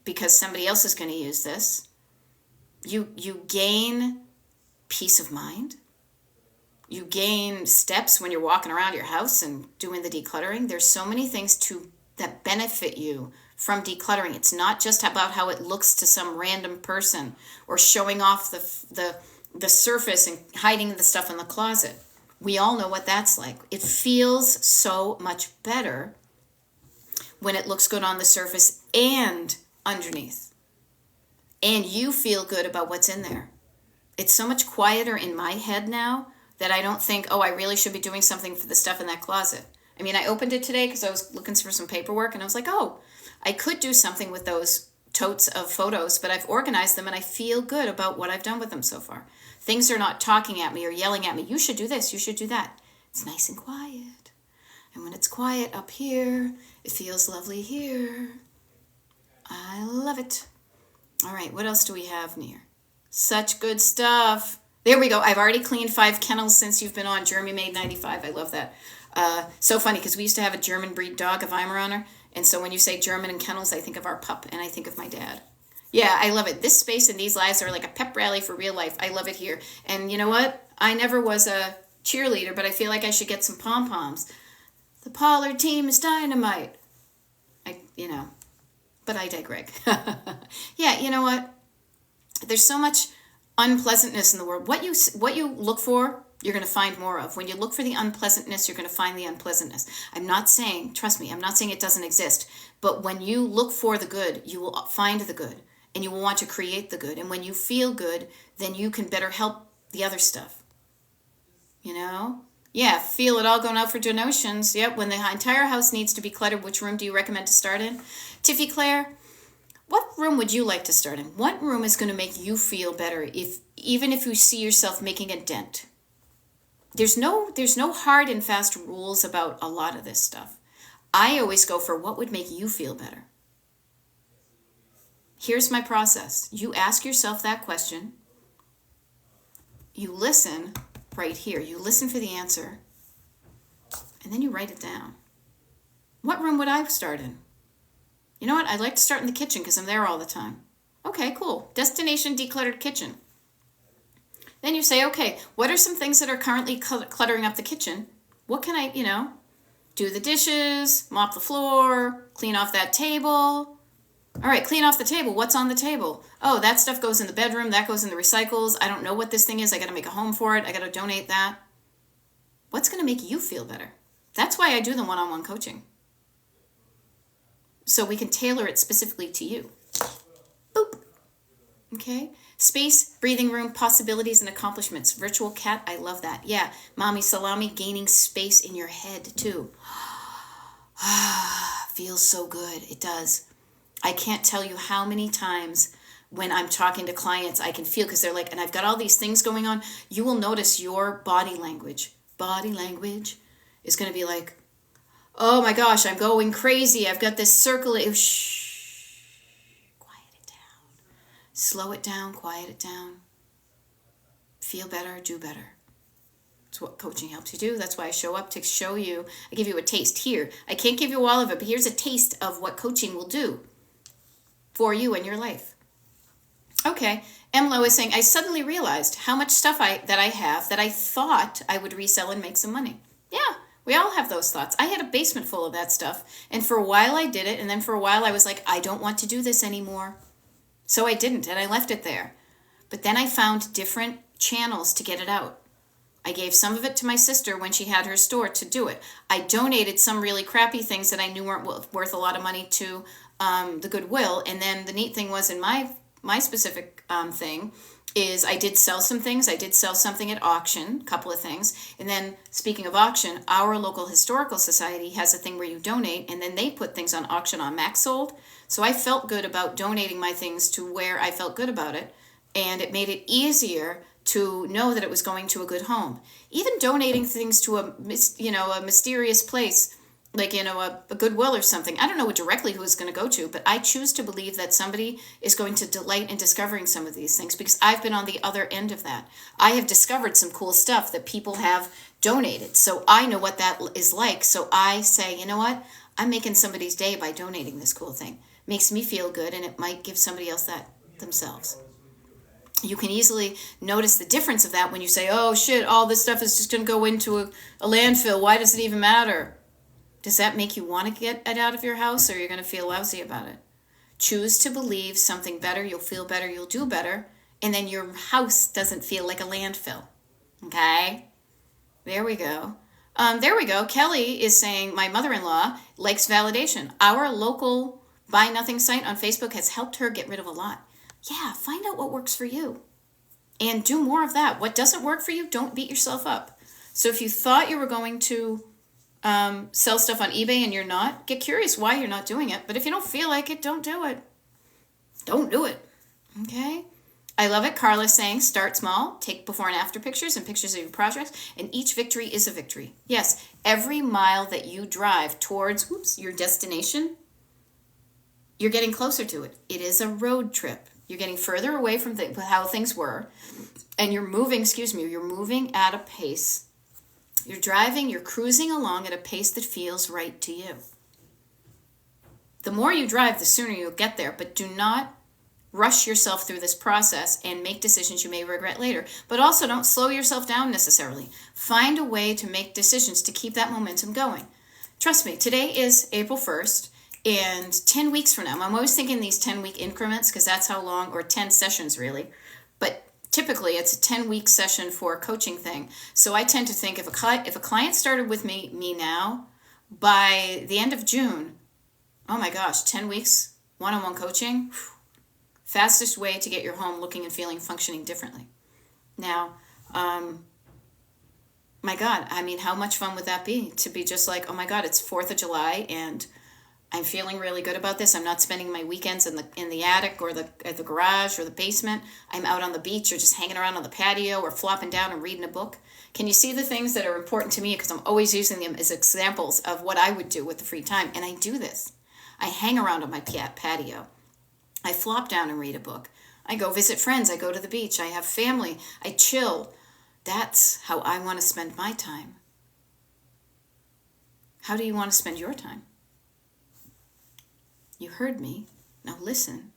because somebody else is going to use this. You gain peace of mind. You gain steps when you're walking around your house and doing the decluttering. There's so many things that benefit you from decluttering. It's not just about how it looks to some random person or showing off the surface and hiding the stuff in the closet. We all know what that's like. It feels so much better when it looks good on the surface and underneath. And you feel good about what's in there. It's so much quieter in my head now that I don't think, oh, I really should be doing something for the stuff in that closet. I mean, I opened it today because I was looking for some paperwork, and I was like, oh, I could do something with those totes of photos, but I've organized them and I feel good about what I've done with them so far. Things are not talking at me or yelling at me. You should do this. You should do that. It's nice and quiet. And when it's quiet up here, it feels lovely here. I love it. All right, what else do we have near? Such good stuff. There we go. I've already cleaned 5 kennels since you've been on. Jeremy made 95. I love that. So funny, because we used to have a German breed dog, a Weimaraner. And so when you say German and kennels, I think of our pup, and I think of my dad. Yeah, I love it. This space and these lives are like a pep rally for real life. I love it here. And you know what? I never was a cheerleader, but I feel like I should get some pom-poms. The Pollard team is dynamite. But I digress. Yeah, you know what? There's so much unpleasantness in the world. What you look for, you're going to find more of. When you look for the unpleasantness, you're going to find the unpleasantness. I'm not saying, trust me, I'm not saying it doesn't exist. But when you look for the good, you will find the good. And you will want to create the good. And when you feel good, then you can better help the other stuff. You know? Yeah, feel it all going out for donations. Yep, when the entire house needs to be cluttered, which room do you recommend to start in? Tiffy Claire, what room would you like to start in? What room is going to make you feel better, even if you see yourself making a dent? There's no hard and fast rules about a lot of this stuff. I always go for what would make you feel better. Here's my process. You ask yourself that question. You listen right here. You listen for the answer. And then you write it down. What room would I start in? You know what? I'd like to start in the kitchen because I'm there all the time. Okay, cool. Destination decluttered kitchen. Then you say, okay, what are some things that are currently cluttering up the kitchen? What can I, do the dishes, mop the floor, clean off that table. All right, clean off the table. What's on the table? Oh, that stuff goes in the bedroom. That goes in the recycles. I don't know what this thing is. I got to make a home for it. I got to donate that. What's going to make you feel better? That's why I do the one-on-one coaching. So we can tailor it specifically to you. Boop. Okay. Space, breathing room, possibilities, and accomplishments. Virtual cat, I love that. Yeah. Mommy Salami, gaining space in your head, too. Feels so good. It does. I can't tell you how many times when I'm talking to clients, I can feel, because they're like, and I've got all these things going on. You will notice your body language. Body language is going to be like, oh my gosh, I'm going crazy. I've got this circle. Shh. Quiet it down. Slow it down. Quiet it down. Feel better. Do better. It's what coaching helps you do. That's why I show up to show you. I give you a taste here. I can't give you all of it, but here's a taste of what coaching will do for you in your life. Okay. Emlo is saying, I suddenly realized how much stuff that I have that I thought I would resell and make some money. Yeah, we all have those thoughts. I had a basement full of that stuff. And for a while I did it. And then for a while I was like, I don't want to do this anymore. So I didn't, and I left it there. But then I found different channels to get it out. I gave some of it to my sister when she had her store to do it. I donated some really crappy things that I knew weren't worth a lot of money to the Goodwill. And then the neat thing was in my specific thing is I did sell some things. I did sell something at auction, a couple of things. And then speaking of auction, our local historical society has a thing where you donate and then they put things on auction on MaxSold. So I felt good about donating my things to where I felt good about it. And it made it easier to know that it was going to a good home. Even donating things to a mysterious place, like, a Goodwill or something. I don't know directly who it's going to go to, but I choose to believe that somebody is going to delight in discovering some of these things because I've been on the other end of that. I have discovered some cool stuff that people have donated. So I know what that is like. So I say, you know what? I'm making somebody's day by donating this cool thing. Makes me feel good, and it might give somebody else that themselves. You can easily notice the difference of that when you say, oh shit, all this stuff is just going to go into a landfill. Why does it even matter? Does that make you want to get it out of your house, or you're going to feel lousy about it? Choose to believe something better. You'll feel better. You'll do better. And then your house doesn't feel like a landfill. Okay? There we go. There we go. Kelly is saying, my mother-in-law likes validation. Our local Buy Nothing site on Facebook has helped her get rid of a lot. Yeah, find out what works for you. And do more of that. What doesn't work for you, don't beat yourself up. So if you thought you were going to sell stuff on eBay and you're not, get curious why you're not doing it. But if you don't feel like it, don't do it. Don't do it. Okay? I love it. Carla's saying, start small, take before and after pictures and pictures of your projects, and each victory is a victory. Yes, every mile that you drive towards your destination, you're getting closer to it. It is a road trip. You're getting further away from how things were, and you're moving at a pace. You're driving, you're cruising along at a pace that feels right to you. The more you drive, the sooner you'll get there, but do not rush yourself through this process and make decisions you may regret later. But also don't slow yourself down necessarily. Find a way to make decisions to keep that momentum going. Trust me, today is April 1st. And 10 weeks from now, I'm always thinking these 10-week increments because that's how long, or 10 sessions really. But typically it's a 10-week session for a coaching thing. So I tend to think if a client started with me now, by the end of June, oh my gosh, 10 weeks, one-on-one coaching, fastest way to get your home looking and feeling functioning differently. Now, my God, I mean, how much fun would that be to be just like, oh my God, it's 4th of July and I'm feeling really good about this. I'm not spending my weekends in the attic or the garage or the basement. I'm out on the beach or just hanging around on the patio or flopping down and reading a book. Can you see the things that are important to me? Because I'm always using them as examples of what I would do with the free time. And I do this. I hang around on my patio. I flop down and read a book. I go visit friends. I go to the beach. I have family. I chill. That's how I want to spend my time. How do you want to spend your time? You heard me. Now listen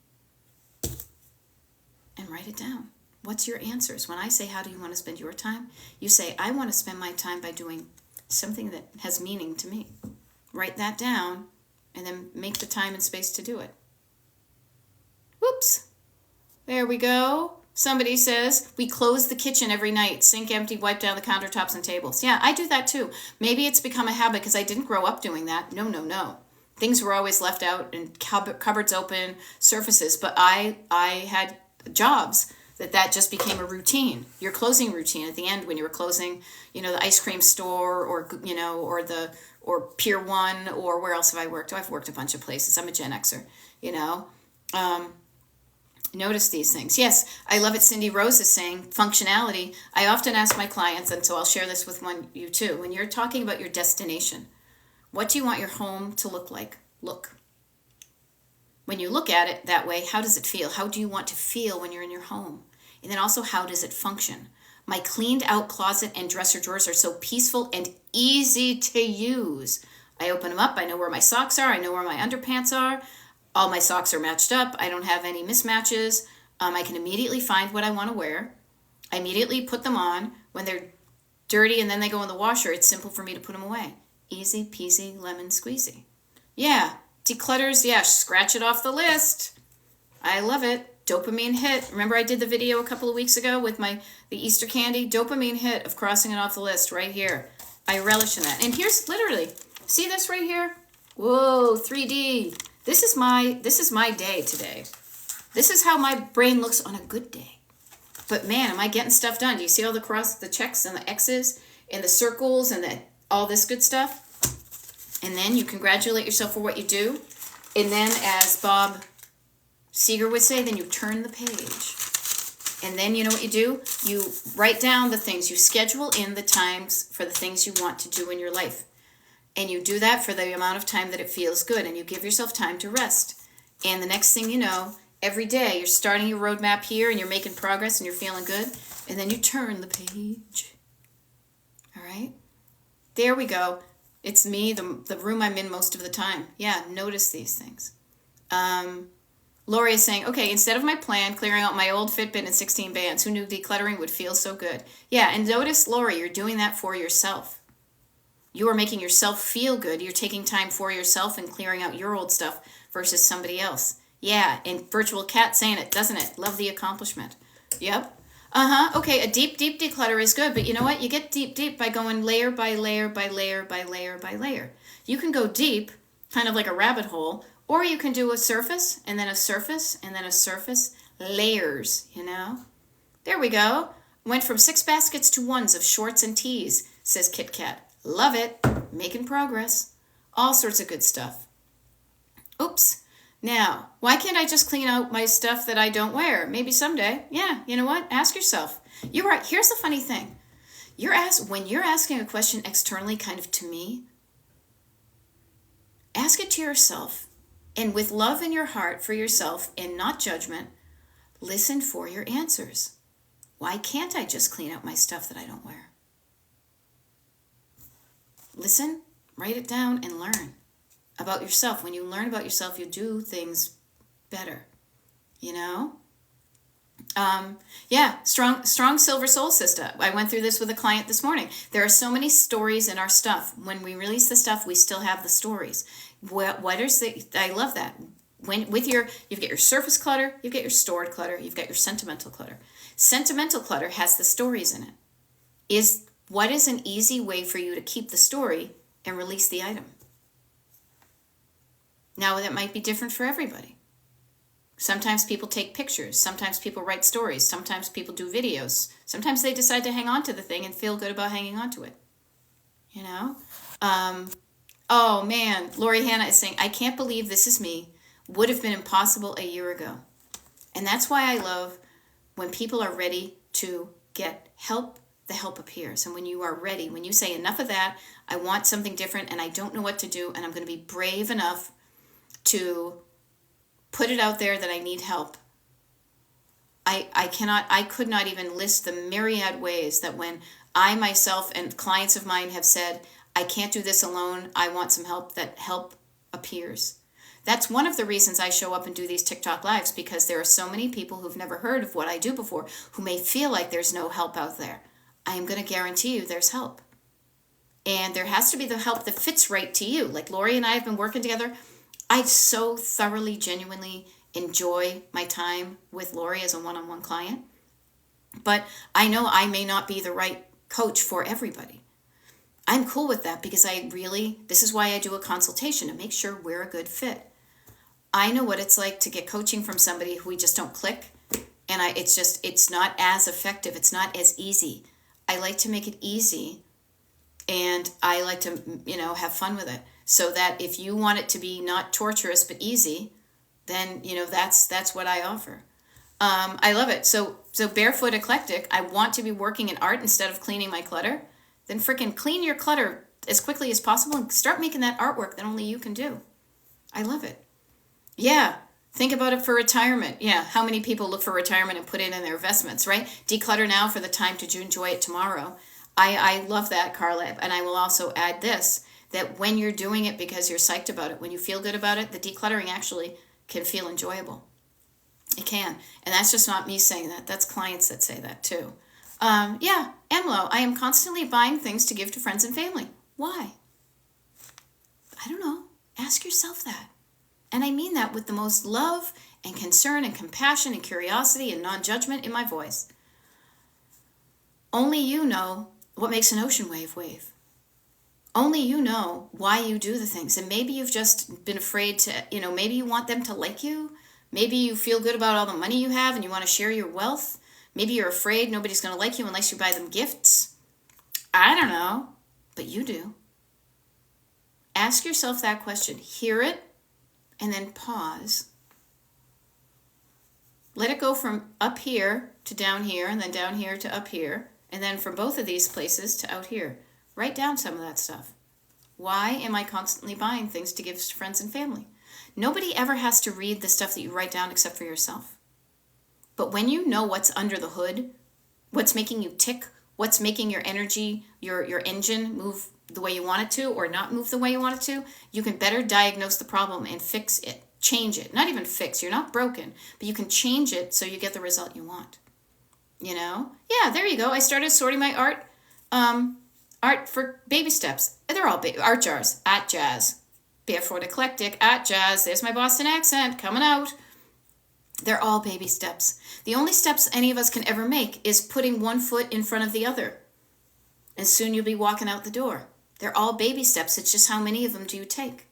and write it down. What's your answers? When I say, how do you want to spend your time? You say, I want to spend my time by doing something that has meaning to me. Write that down and then make the time and space to do it. Whoops. There we go. Somebody says, we close the kitchen every night. Sink empty, wipe down the countertops and tables. Yeah, I do that too. Maybe it's become a habit because I didn't grow up doing that. No. Things were always left out and cupboards open, surfaces. But I had jobs that just became a routine. Your closing routine at the end when you were closing, the ice cream store or Pier 1 or where else have I worked? Oh, I've worked a bunch of places. I'm a Gen Xer, Notice these things. Yes, I love it. Cindy Rose is saying functionality. I often ask my clients, and so I'll share this with you too. When you're talking about your destination, what do you want your home to look like? Look. When you look at it that way, how does it feel? How do you want to feel when you're in your home? And then also, how does it function? My cleaned out closet and dresser drawers are so peaceful and easy to use. I open them up. I know where my socks are. I know where my underpants are. All my socks are matched up. I don't have any mismatches. I can immediately find what I want to wear. I immediately put them on. When they're dirty and then they go in the washer, it's simple for me to put them away. Easy peasy lemon squeezy. Yeah, declutters, yeah, scratch it off the list. I love it. Dopamine hit. Remember I did the video a couple of weeks ago with the Easter candy? Dopamine hit of crossing it off the list right here. I relish in that. And here's literally, see this right here? Whoa, 3D. This is my day today. This is how my brain looks on a good day. But man, am I getting stuff done? Do you see all the checks and the X's and the circles and all this good stuff? And then you congratulate yourself for what you do. And then, as Bob Seger would say, then you turn the page. And then you know what you do? You write down the things. You schedule in the times for the things you want to do in your life. And you do that for the amount of time that it feels good. And you give yourself time to rest. And the next thing you know, every day you're starting your roadmap here and you're making progress and you're feeling good. And then you turn the page. All right? There we go. It's me, the room I'm in most of the time. Yeah, notice these things. Lori is saying, okay, instead of my plan, clearing out my old Fitbit and 16 bands, who knew decluttering would feel so good? Yeah, and notice, Lori, you're doing that for yourself. You are making yourself feel good. You're taking time for yourself and clearing out your old stuff versus somebody else. Yeah, and Virtual Cat saying it, doesn't it? Love the accomplishment. Yep. Okay, a deep declutter is good, but you know what? You get deep by going layer by layer by layer by layer by layer. You can go deep, kind of like a rabbit hole, or you can do a surface, and then a surface, and then a surface. Layers, you know? There we go. Went from 6 baskets to 1s of shorts and tees, says Kit Kat. Love it. Making progress. All sorts of good stuff. Oops. Now, why can't I just clean out my stuff that I don't wear? Maybe someday. Yeah, you know what? Ask yourself. You're right. Here's the funny thing. When you're asking a question externally, kind of to me, ask it to yourself. And with love in your heart for yourself and not judgment, listen for your answers. Why can't I just clean out my stuff that I don't wear? Listen, write it down, and learn about yourself. When you learn about yourself, you do things better, you know? Yeah, strong silver soul sister. I went through this with a client this morning. There are so many stories in our stuff. When we release the stuff, we still have the stories. I love that. You've got your surface clutter, you've got your stored clutter, you've got your sentimental clutter. Sentimental clutter has the stories in it. What is an easy way for you to keep the story and release the item? Now, that might be different for everybody. Sometimes people take pictures. Sometimes people write stories. Sometimes people do videos. Sometimes they decide to hang on to the thing and feel good about hanging on to it. You know? Oh, man. Lori Hannah is saying, I can't believe this is me. Would have been impossible a year ago. And that's why I love when people are ready to get help, the help appears. And when you are ready, when you say enough of that, I want something different and I don't know what to do, and I'm going to be brave enough to put it out there that I need help. I could not even list the myriad ways that when I myself and clients of mine have said, I can't do this alone, I want some help, that help appears. That's one of the reasons I show up and do these TikTok lives, because there are so many people who've never heard of what I do before who may feel like there's no help out there. I am going to guarantee you there's help. And there has to be the help that fits right to you. Like Lori and I have been working together. I so thoroughly, genuinely enjoy my time with Lori as a one-on-one client. But I know I may not be the right coach for everybody. I'm cool with that because this is why I do a consultation, to make sure we're a good fit. I know what it's like to get coaching from somebody who we just don't click. And it's not as effective. It's not as easy. I like to make it easy, and I like to, have fun with it. So that if you want it to be not torturous but easy, then that's what I offer. I love it. So Barefoot Eclectic, I want to be working in art instead of cleaning my clutter. Then freaking clean your clutter as quickly as possible and start making that artwork that only you can do. I love it. Yeah, Think about it for retirement. Yeah, how many people look for retirement and put it in their investments, right? Declutter now for the time to enjoy it tomorrow. I love that, Carla. And I will also add this, that when you're doing it because you're psyched about it, when you feel good about it, the decluttering actually can feel enjoyable. It can. And that's just not me saying that. That's clients that say that too. Yeah, Amlo, I am constantly buying things to give to friends and family. Why? I don't know. Ask yourself that. And I mean that with the most love and concern and compassion and curiosity and non-judgment in my voice. Only you know what makes an ocean wave wave. Only you know why you do the things. And maybe you've just been afraid to, maybe you want them to like you. Maybe you feel good about all the money you have and you want to share your wealth. Maybe you're afraid nobody's going to like you unless you buy them gifts. I don't know, but you do. Ask yourself that question. Hear it. And then pause. Let it go from up here to down here, and then down here to up here, and then from both of these places to out here. Write down some of that stuff. Why am I constantly buying things to give to friends and family? Nobody ever has to read the stuff that you write down except for yourself. But when you know what's under the hood, what's making you tick, what's making your energy, your engine move the way you want it to or not move the way you want it to, you can better diagnose the problem and fix it, change it. Not even fix, you're not broken, but you can change it so you get the result you want. Yeah, there you go. I started sorting my art for baby steps. They're all art jars at Jazz. Barefoot Eclectic at Jazz. There's my Boston accent coming out. They're all baby steps. The only steps any of us can ever make is putting one foot in front of the other. And soon you'll be walking out the door. They're all baby steps. It's just how many of them do you take?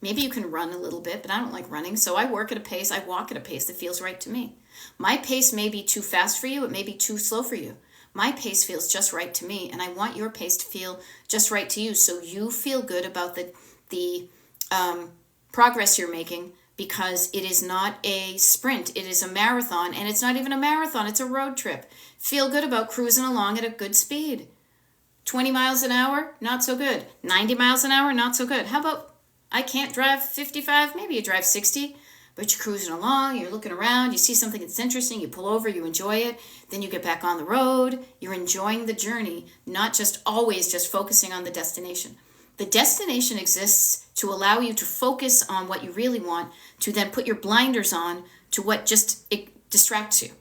Maybe you can run a little bit, but I don't like running. So I walk at a pace that feels right to me. My pace may be too fast for you. It may be too slow for you. My pace feels just right to me. And I want your pace to feel just right to you. So you feel good about the progress you're making, because it is not a sprint. It is a marathon. And it's not even a marathon. It's a road trip. Feel good about cruising along at a good speed. 20 miles an hour, not so good. 90 miles an hour, not so good. How about I can't drive 55? Maybe you drive 60, but you're cruising along, you're looking around, you see something that's interesting, you pull over, you enjoy it, then you get back on the road, you're enjoying the journey, not just always just focusing on the destination. The destination exists to allow you to focus on what you really want, to then put your blinders on to what just it distracts you.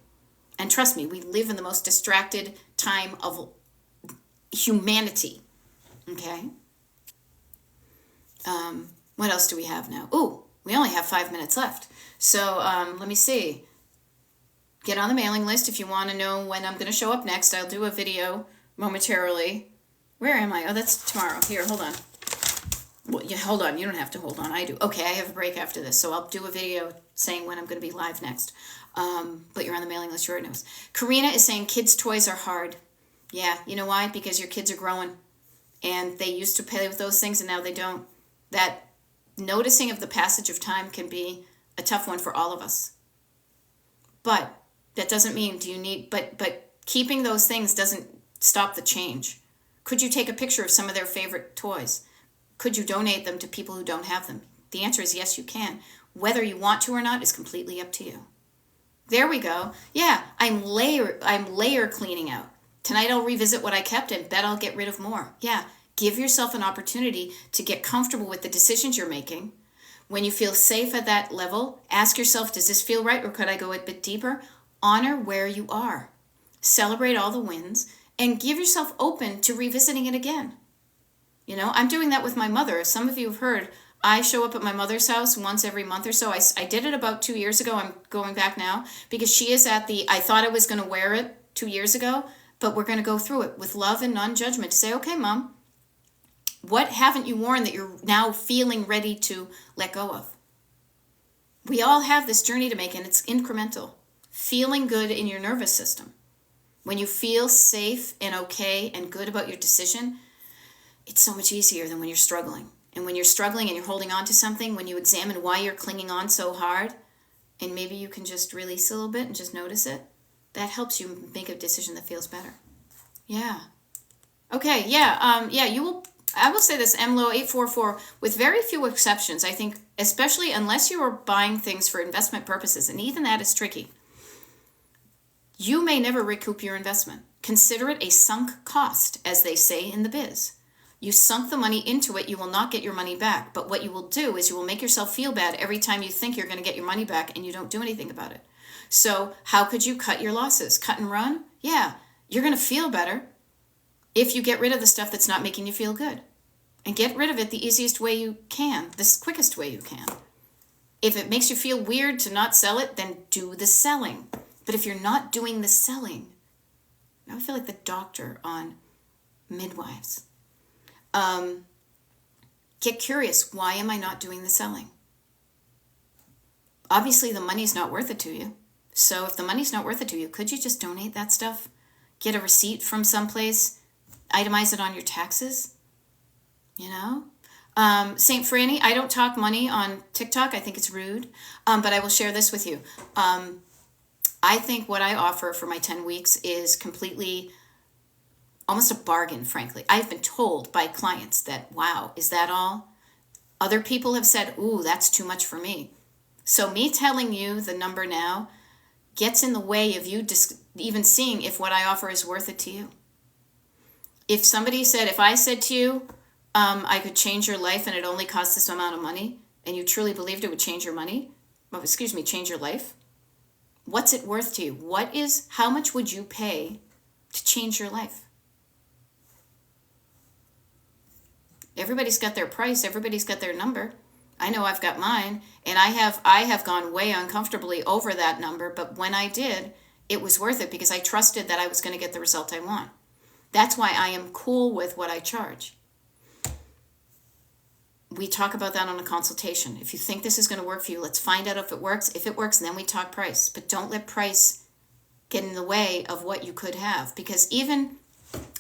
And trust me, we live in the most distracted time of humanity. Okay? What else do we have now? Ooh, we only have 5 minutes left. So let me see. Get on the mailing list if you want to know when I'm going to show up next. I'll do a video momentarily. Where am I? Oh, that's tomorrow. Here, hold on. Well, yeah, hold on. You don't have to hold on. I do. Okay, I have a break after this, so I'll do a video saying when I'm going to be live next. But you're on the mailing list. You already knows. Karina is saying kids' toys are hard. Yeah, you know why? Because your kids are growing. And they used to play with those things, and now they don't. That noticing of the passage of time can be a tough one for all of us. But that doesn't mean but keeping those things doesn't stop the change. Could you take a picture of some of their favorite toys? Could you donate them to people who don't have them? The answer is yes, you can. Whether you want to or not is completely up to you. There we go. Yeah, I'm layer cleaning out. Tonight I'll revisit what I kept and bet I'll get rid of more. Yeah, give yourself an opportunity to get comfortable with the decisions you're making. When you feel safe at that level, ask yourself, does this feel right or could I go a bit deeper? Honor where you are. Celebrate all the wins and give yourself open to revisiting it again. I'm doing that with my mother. As some of you have heard, I show up at my mother's house once every month or so. I did it about 2 years ago. I'm going back now because she is I thought I was going to wear it 2 years ago, but we're going to go through it with love and non-judgment to say, okay, Mom, what haven't you worn that you're now feeling ready to let go of? We all have this journey to make, and it's incremental. Feeling good in your nervous system. When you feel safe and okay and good about your decision, it's so much easier than when you're struggling. And when you're struggling and you're holding on to something, when you examine why you're clinging on so hard, and maybe you can just release a little bit and just notice it, that helps you make a decision that feels better. Yeah. Okay, yeah, you will I will say this, MLO 844, with very few exceptions, I think, especially unless you are buying things for investment purposes, and even that is tricky, you may never recoup your investment. Consider it a sunk cost, as they say in the biz. You sunk the money into it, you will not get your money back. But what you will do is you will make yourself feel bad every time you think you're going to get your money back and you don't do anything about it. So how could you cut your losses? Cut and run? Yeah, you're going to feel better if you get rid of the stuff that's not making you feel good. And get rid of it the easiest way you can, the quickest way you can. If it makes you feel weird to not sell it, then do the selling. But if you're not doing the selling, I feel like the doctor on midwives. Get curious. Why am I not doing the selling? Obviously, the money's not worth it to you. So if the money's not worth it to you, could you just donate that stuff? Get a receipt from someplace? Itemize it on your taxes? You know? St. Franny, I don't talk money on TikTok. I think it's rude. But I will share this with you. I think what I offer for my 10 weeks is completely almost a bargain, frankly. I've been told by clients that, wow, is that all? Other people have said, ooh, that's too much for me. So me telling you the number now gets in the way of you even seeing if what I offer is worth it to you. If I said to you, I could change your life and it only costs this amount of money, and you truly believed it would change your change your life, what's it worth to you? How much would you pay to change your life? Everybody's got their price. Everybody's got their number. I know I've got mine, and I have gone way uncomfortably over that number, but when I did, it was worth it because I trusted that I was going to get the result I want. That's why I am cool with what I charge. We talk about that on a consultation. If you think this is going to work for you, let's find out if it works. If it works, then we talk price. But don't let price get in the way of what you could have. Because even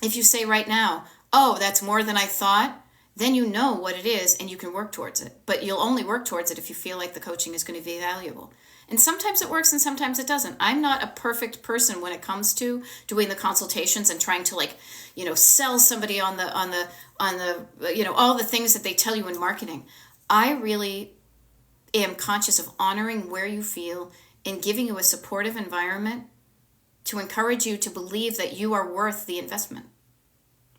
if you say right now, oh, that's more than I thought, then you know what it is and you can work towards it. But you'll only work towards it if you feel like the coaching is going to be valuable. And sometimes it works and sometimes it doesn't. I'm not a perfect person when it comes to doing the consultations and trying to sell somebody on the all the things that they tell you in marketing. I really am conscious of honoring where you feel and giving you a supportive environment to encourage you to believe that you are worth the investment.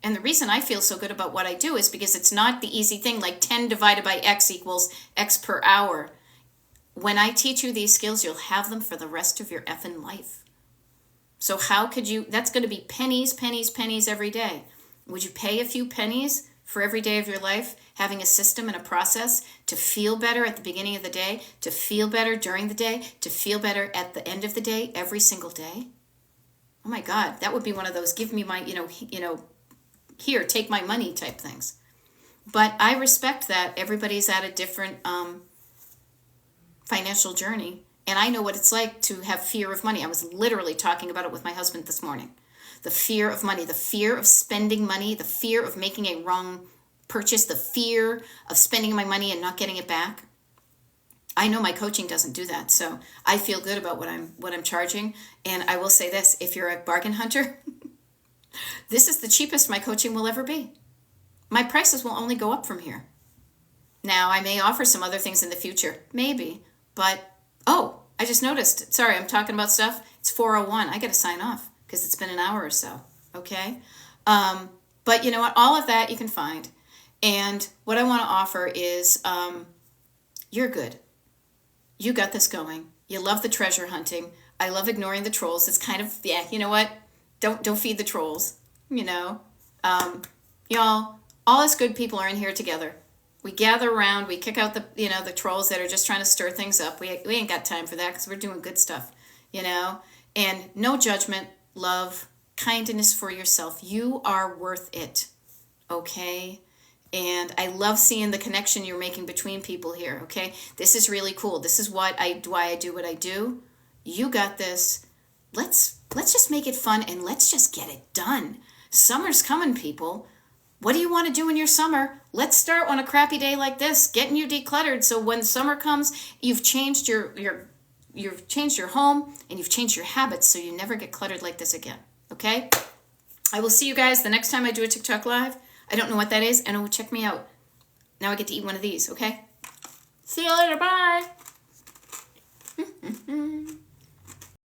And the reason I feel so good about what I do is because it's not the easy thing like 10 divided by X equals X per hour. When I teach you these skills, you'll have them for the rest of your effing life. So how could you, that's going to be pennies, pennies, pennies every day. Would you pay a few pennies for every day of your life, having a system and a process to feel better at the beginning of the day, to feel better during the day, to feel better at the end of the day, every single day? Oh my God, that would be one of those give me my, here, take my money type things. But I respect that everybody's at a different financial journey. And I know what it's like to have fear of money. I was literally talking about it with my husband this morning. The fear of money, the fear of spending money, the fear of making a wrong purchase, the fear of spending my money and not getting it back. I know my coaching doesn't do that. So I feel good about what I'm charging. And I will say this, if you're a bargain hunter, this is the cheapest my coaching will ever be. My prices will only go up from here. Now, I may offer some other things in the future. Maybe. But, I just noticed. Sorry, I'm talking about stuff. It's 4:01. I got to sign off because it's been an hour or so. Okay? But you know what? All of that you can find. And what I want to offer is you're good. You got this going. You love the treasure hunting. I love ignoring the trolls. It's kind of, you know what? Don't feed the trolls, Y'all, all us good people are in here together. We gather around, we kick out the trolls that are just trying to stir things up. We ain't got time for that because we're doing good stuff, And no judgment, love, kindness for yourself. You are worth it, okay? And I love seeing the connection you're making between people here, okay? This is really cool. This is why I do what I do. You got this. Let's just make it fun and let's just get it done. Summer's coming, people. What do you want to do in your summer? Let's start on a crappy day like this, getting you decluttered. So when summer comes, you've changed you've changed your home and you've changed your habits so you never get cluttered like this again. Okay? I will see you guys the next time I do a TikTok live. I don't know what that is, and oh, check me out. Now I get to eat one of these, okay? See you later, bye!